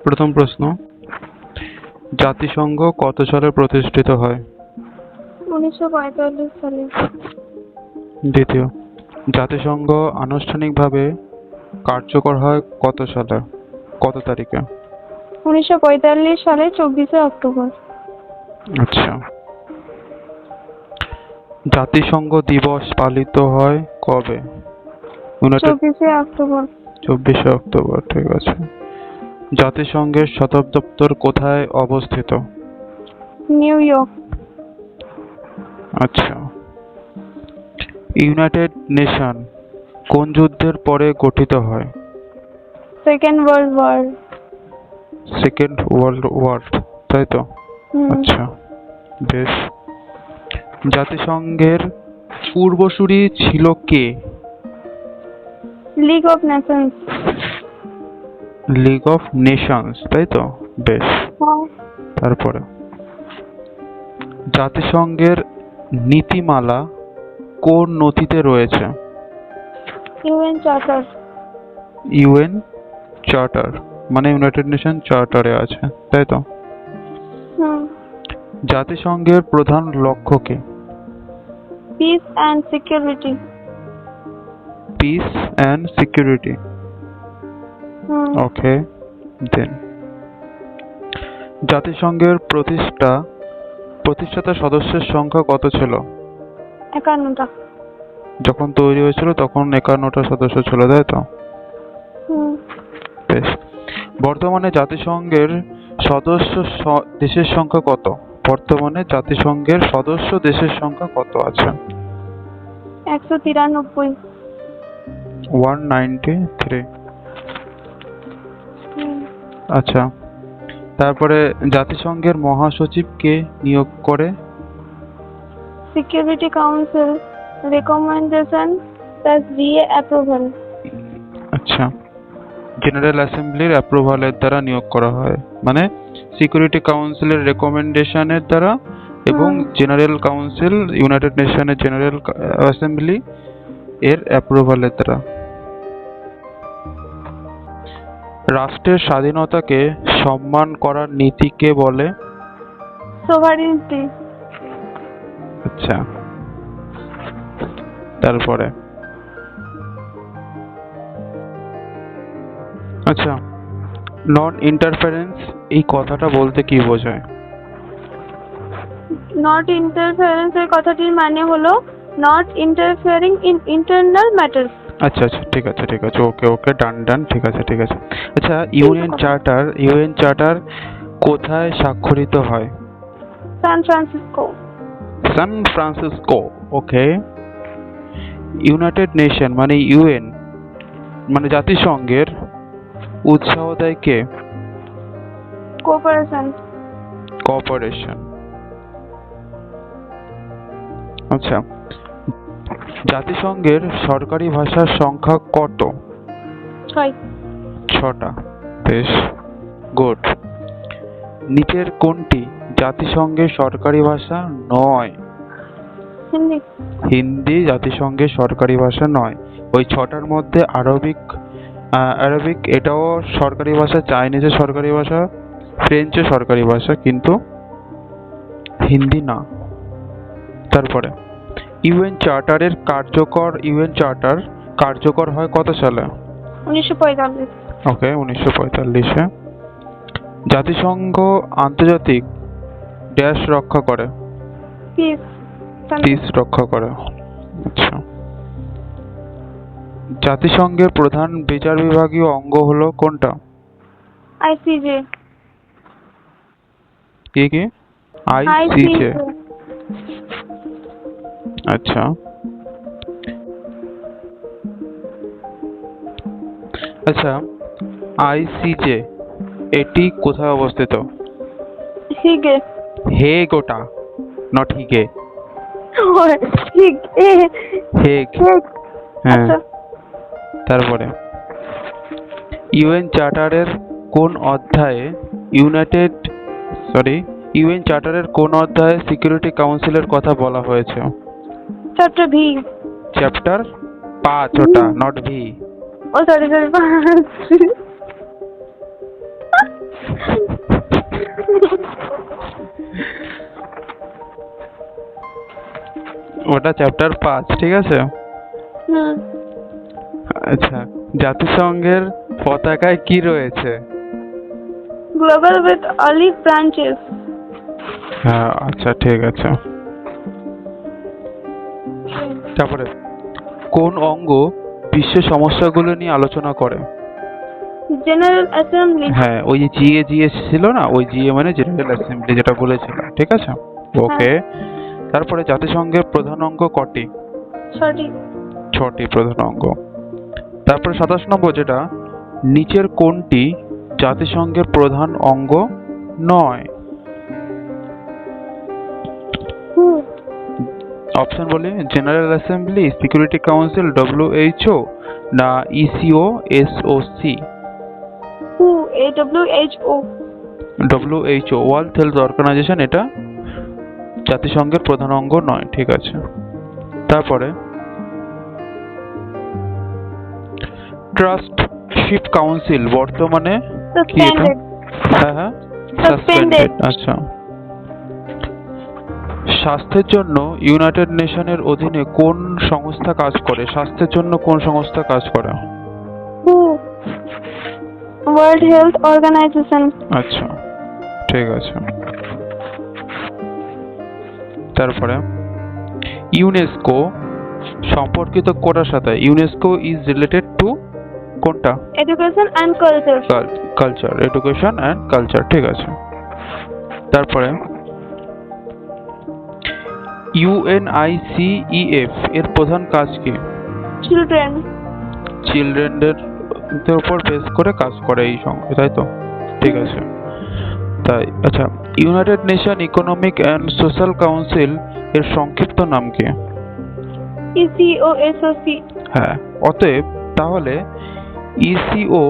প্রথম প্রশ্ন, জাতিসংঘ কত সালে প্রতিষ্ঠিত হয়? 1945 সালে। দ্বিতীয়, জাতিসংঘ আনুষ্ঠানিকভাবে কার্যকর হয় কত সালে, কত তারিখে? 1945 সালে 24শে অক্টোবর। আচ্ছা। জাতিসংঘ দিবস পালিত হয় কবে? 24শে অক্টোবর। 24শে অক্টোবর, ঠিক আছে। জাতিসংঘের সদর দপ্তর কোথায় অবস্থিত? New York. আচ্ছা। ইউনাইটেড নেশন কোন যুদ্ধের পরে গঠিত হয়? Second world war. Second world war, তাই তো? আচ্ছা, বেশ। জাতিসংঘের পূর্বসূরি ছিল কে? League of nations. League of nations, তাই তো? বেশ। তারপরে, জাতিসংঘের নীতিমালা কোন নথিতে রয়েছে? UN charter. ইউএন চার্টার, মানে ইউনাইটেড নেশন চার্টারে আছে, তাই তো? জাতিসংঘের প্রধান লক্ষ্য কি? Peace and security. Peace and security, okay. Then, জাতিসংঘের প্রতিষ্ঠাতা সদস্যের সংখ্যা কত ছিল? 51টা। যখন তৈরি হয়েছিল তখন 51টা সদস্য ছিল, তাই তো? বেশ। বর্তমানে জাতিসংঘের সদস্য দেশের সংখ্যা কত? বর্তমানে জাতিসংঘের সদস্য দেশের সংখ্যা কত আছে? 193। 193। আচ্ছা। তারপরে, জাতিসংঘের মহাসচিব কে নিয়োগ করে? Security council recommendation plus DA approval. আচ্ছা। জেনারেল অ্যাসেম্বলির অ্যাপ্রুভালের দ্বারা নিয়োগ করা হয়, মানে সিকিউরিটি কাউন্সিলের রেকমেন্ডেশনের দ্বারা এবং জেনারেল কাউন্সিল, ইউনাইটেড নেশনের জেনারেল অ্যাসেম্বলি এর অ্যাপ্রুভালের দ্বারা। রাষ্ট্রের স্বাধীনতাকে সম্মান করার নীতিকে বলে? সোভারিটি। আচ্ছা। তারপরে, আচ্ছা, নন ইন্টারফারেন্স এই কথাটা বলতে কি বোঝায়? নট ইন্টারফারেন্স এর কথাটির মানে হলো not interfering in internal matters. আচ্ছা আচ্ছা, ঠিক আছে ঠিক আছে, ওকে ওকে, ডান ডান, ঠিক আছে ঠিক আছে। আচ্ছা, ইউএন চার্টার কোথায় স্বাক্ষরিত হয়? San Francisco. San Francisco, okay. United Nation মানে ইউএন মানে জাতিসংঘের উৎসাহ দেয় কে? কোঅপারেশন। আচ্ছা। জাতিসংঘের সরকারি ভাষার সংখ্যা কত? 6টা। বেশ, গুড। নিচের কোনটি জাতিসংঘের সরকারি ভাষা নয়? হিন্দি। হিন্দি জাতিসংঘের সরকারি ভাষা নয়। ওই 6টার মধ্যে আরবিক এটাও সরকারি ভাষা, চাইনিজের সরকারি ভাষা, ফ্রেঞ্চের সরকারি ভাষা, কিন্তু হিন্দি না। তারপরে, ইউএন চার্টার কার্যকর হয় কত সালে? 1945। ওকে, 1945-এ। জাতিসংঘ আন্তর্জাতিক ড্যাশ রক্ষা করে? পিস রক্ষা করে। আচ্ছা। জাতিসংঘের প্রধান বিচার বিভাগীয় অঙ্গ হলো কোনটা? আইসিজে। কি? আইসিজে। আচ্ছা। আচ্ছা, আইসিজে এটি কোথায় অবস্থিত? হিগে। হেগ, ওটা নট হিগে। হেগ, হ্যাঁ। তারপরে, ইউএন চার্টারের কোন অধ্যায়ে সিকিউরিটি কাউন্সিলের কথা বলা হয়েছে? Chapter V. চ্যাপ্টার 5, ওটা নট ভি। ও সরি, ওটা চ্যাপ্টার 5, ঠিক আছে। হুম, আচ্ছা, জাতিসংঘের পতাকায় কি রয়েছে? Global with olive branches. হ্যাঁ, আচ্ছা ঠিক আছে। তারপরে কোন অঙ্গ বিশ্ব সমস্যাগুলো নিয়ে আলোচনা করে? General assembly. হ্যাঁ, ওই যে জিএ ছিল না, ওই জিএ মানে জেনারেল অ্যাসেম্বলি, যেটা বলেছিলাম, ঠিক আছে। ওকে। তারপরে জাতিসংঘের প্রধান অঙ্গ কটি? সরি। 6টি প্রধান অঙ্গ। তারপরে 27 নম্বর, যেটা নিচের কোনটি জাতিসংঘের প্রধান অঙ্গ নয়? অপশন বলি, general assembly, security council, WHO, না ECOSOC? WHO। WHO, world health organization, এটা জাতিসংঘের প্রধান অঙ্গ নয়, ঠিক আছে। তারপরে ট্রাস্টশিপ কাউন্সিল বর্তমানে কি এটা? সাসপেন্ডেড। হ্যাঁ হ্যাঁ, Suspended। সাসপেন্ডেড। আচ্ছা। স্বাস্থ্যের জন্য ইউনাইটেড নেশনের অধীনে কোন সংস্থা কাজ করে? স্বাস্থ্যের জন্য কোন সংস্থা কাজ করে? World health Organization. আচ্ছা, ঠিক আছে। তারপরে ইউনেস্কো সম্পর্কিত কোটার সাথে? ইউনেস্কো ইজ রিলেটেড টু কোনটা? Education and culture. Culture, education and culture, ঠিক আছে। তারপরে ইউএনআইসিইএফ এর প্রধান কাজ কি? চিলড্রেন। চিলড্রেনদের উপর বেস করে কাজ করে এই সংস্থা, তাই তো? ঠিক আছে। তাই, আচ্ছা, United nation economic and social council এর সংক্ষিপ্ত নাম কি? ইসিও, এসওসি। হ্যাঁ, অতএব তাহলে ইসিও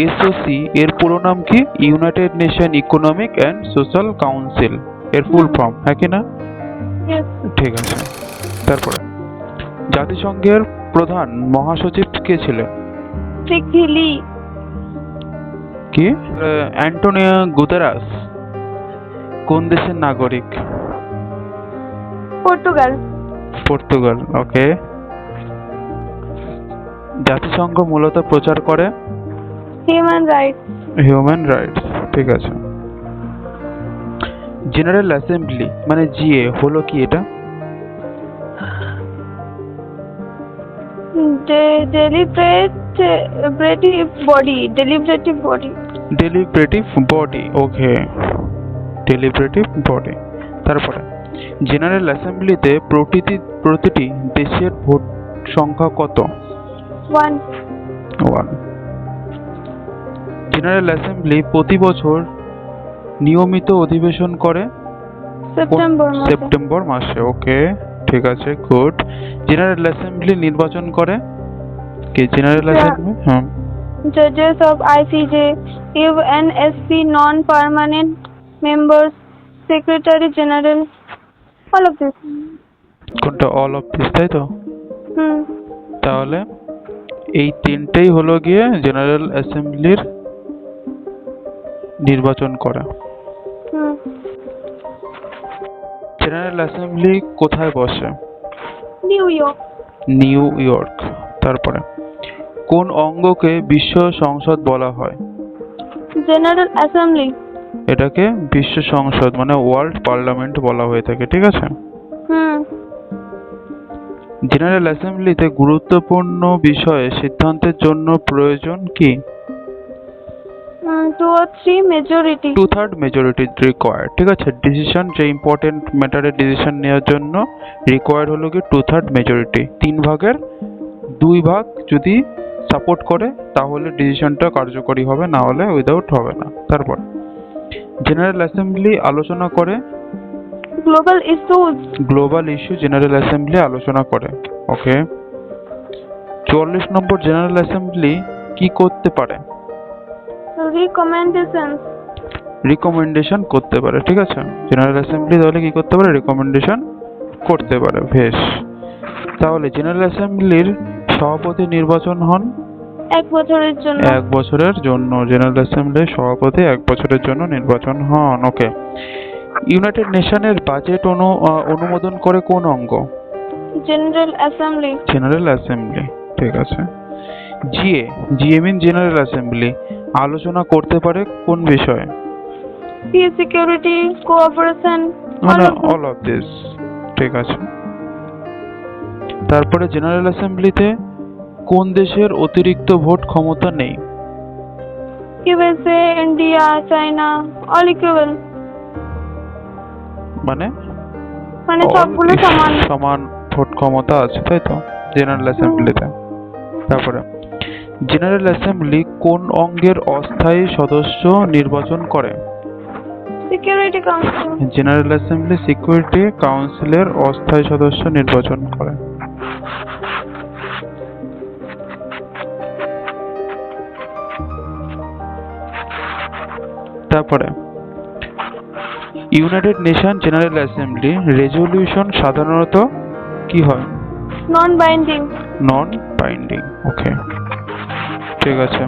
এসওসি এর পুরো নাম কি? United nation economic and social council এর ফুল ফর্ম, হ্যাঁ কি না? ঠিক আছে। তারপরে জাতিসংঘের প্রধান মহাসচিব কে ছিলেন? সিকহিলি। কি? অ্যান্টোনিও গুতেরাস কোন দেশের নাগরিক? পর্তুগাল। পর্তুগাল। ওকে। জাতিসংঘ মূলত প্রচার করে হিউম্যান রাইটস। হিউম্যান রাইটস, ঠিক আছে। জেনারেল অ্যাসেম্বলি মানে জিএ হলো কি এটা? deliberative body। ডেলিব্রেটিভ বডি। ওকে, ডেলিব্রেটিভ বডি। তারপরে জেনারেল অ্যাসেম্বলিতে প্রতিটি দেশের ভোট সংখ্যা কত? 1। জেনারেল অ্যাসেম্বলি প্রতি বছর নিয়মিত অধিবেশন করে সেপ্টেম্বর মাসে। ওকে, ঠিক আছে, গুড। জেনারেল অ্যাসেম্বলি নির্বাচন করে কে? জেনারেল অ্যাসেম্বলি, হ্যাঁ। Judges of ICJ, UNSC non-permanent members, Secretary General, all of this। কোনটা? অল অফ দিস, তাই তো? হুম। তাহলে এই তিনটেই হলো গিয়ে জেনারেল অ্যাসেম্বলির নির্বাচন করা। হুম। জেনারেল অ্যাসেম্বলি কোথায় বসে? New York. New York. তারপরে কোন অঙ্গকে বিশ্ব সংসদ বলা হয়? General assembly. এটাকে বিশ্ব সংসদ মানে ওয়ার্ল্ড পার্লামেন্ট বলা হয়ে থাকে, ঠিক আছে। হুম। জেনারেল অ্যাসেম্বলিতে গুরুত্বপূর্ণ বিষয়ে সিদ্ধান্তের জন্য প্রয়োজন কি? 2/3 মেজরিটি। 2/3 মেজরিটি রিকোয়ার্ড, ঠিক আছে। ডিসিশন, যে ইম্পর্টেন্ট ম্যাটারে ডিসিশন নেওয়ার জন্য রিকোয়ার্ড হলো কি 2/3 মেজরিটি। 3/2 যদি সাপোর্ট করে তাহলে ডিসিশনটা কার্যকরী হবে, না হলে উইদাউট হবে না। তারপর জেনারেল অ্যাসেম্বলি আলোচনা করে global issues. Global issue general assembly আলোচনা করে। ওকে। 44 নম্বর, জেনারেল অ্যাসেম্বলি কি করতে পারে? রিকমেন্ডেশন করতে পারে, ঠিক আছে। জেনারেল অ্যাসেম্বলি তাহলে কি করতে পারে? রিকমেন্ডেশন করতে পারে। বেশ, তাহলে জেনারেল অ্যাসেম্বলির সভাপতি নির্বাচন হন 1 বছরের জন্য। 1 বছরের জন্য জেনারেল অ্যাসেম্বলির সভাপতি 1 বছরের জন্য নির্বাচন হন। ওকে। ইউনাইটেড নেশনের বাজেট অনুমোদন করে কোন অঙ্গ? General assembly. জেনারেল অ্যাসেম্বলি, ঠিক আছে। জিএ মিন জেনারেল অ্যাসেম্বলি আলোচনা করতে পারে কোন বিষয়ে? পিস, সিকিউরিটি, কোঅপারেশন, মানে অল অফ দিস, ঠিক আছে। তারপরে জেনারেল অ্যাসেম্বলিতে কোন দেশের অতিরিক্ত ভোট ক্ষমতা নেই? USA, India, China, all equal. মানে সবগুলো সমান। সমান ভোট ক্ষমতা আছে, তাই তো জেনারেল অ্যাসেম্বলিতে। তারপরে জেনারেল অ্যাসেম্বলি কোন অঙ্গের অস্থায়ী সদস্য নির্বাচন করে? Security council. General assembly security কাউন্সিলের অস্থায়ী সদস্য নির্বাচন করে। তারপরে United nation general assembly resolution সাধারণত কি হয়? নন বাইন্ডিং। নন বাইন্ডিং, ওকে, ঠিক আছে।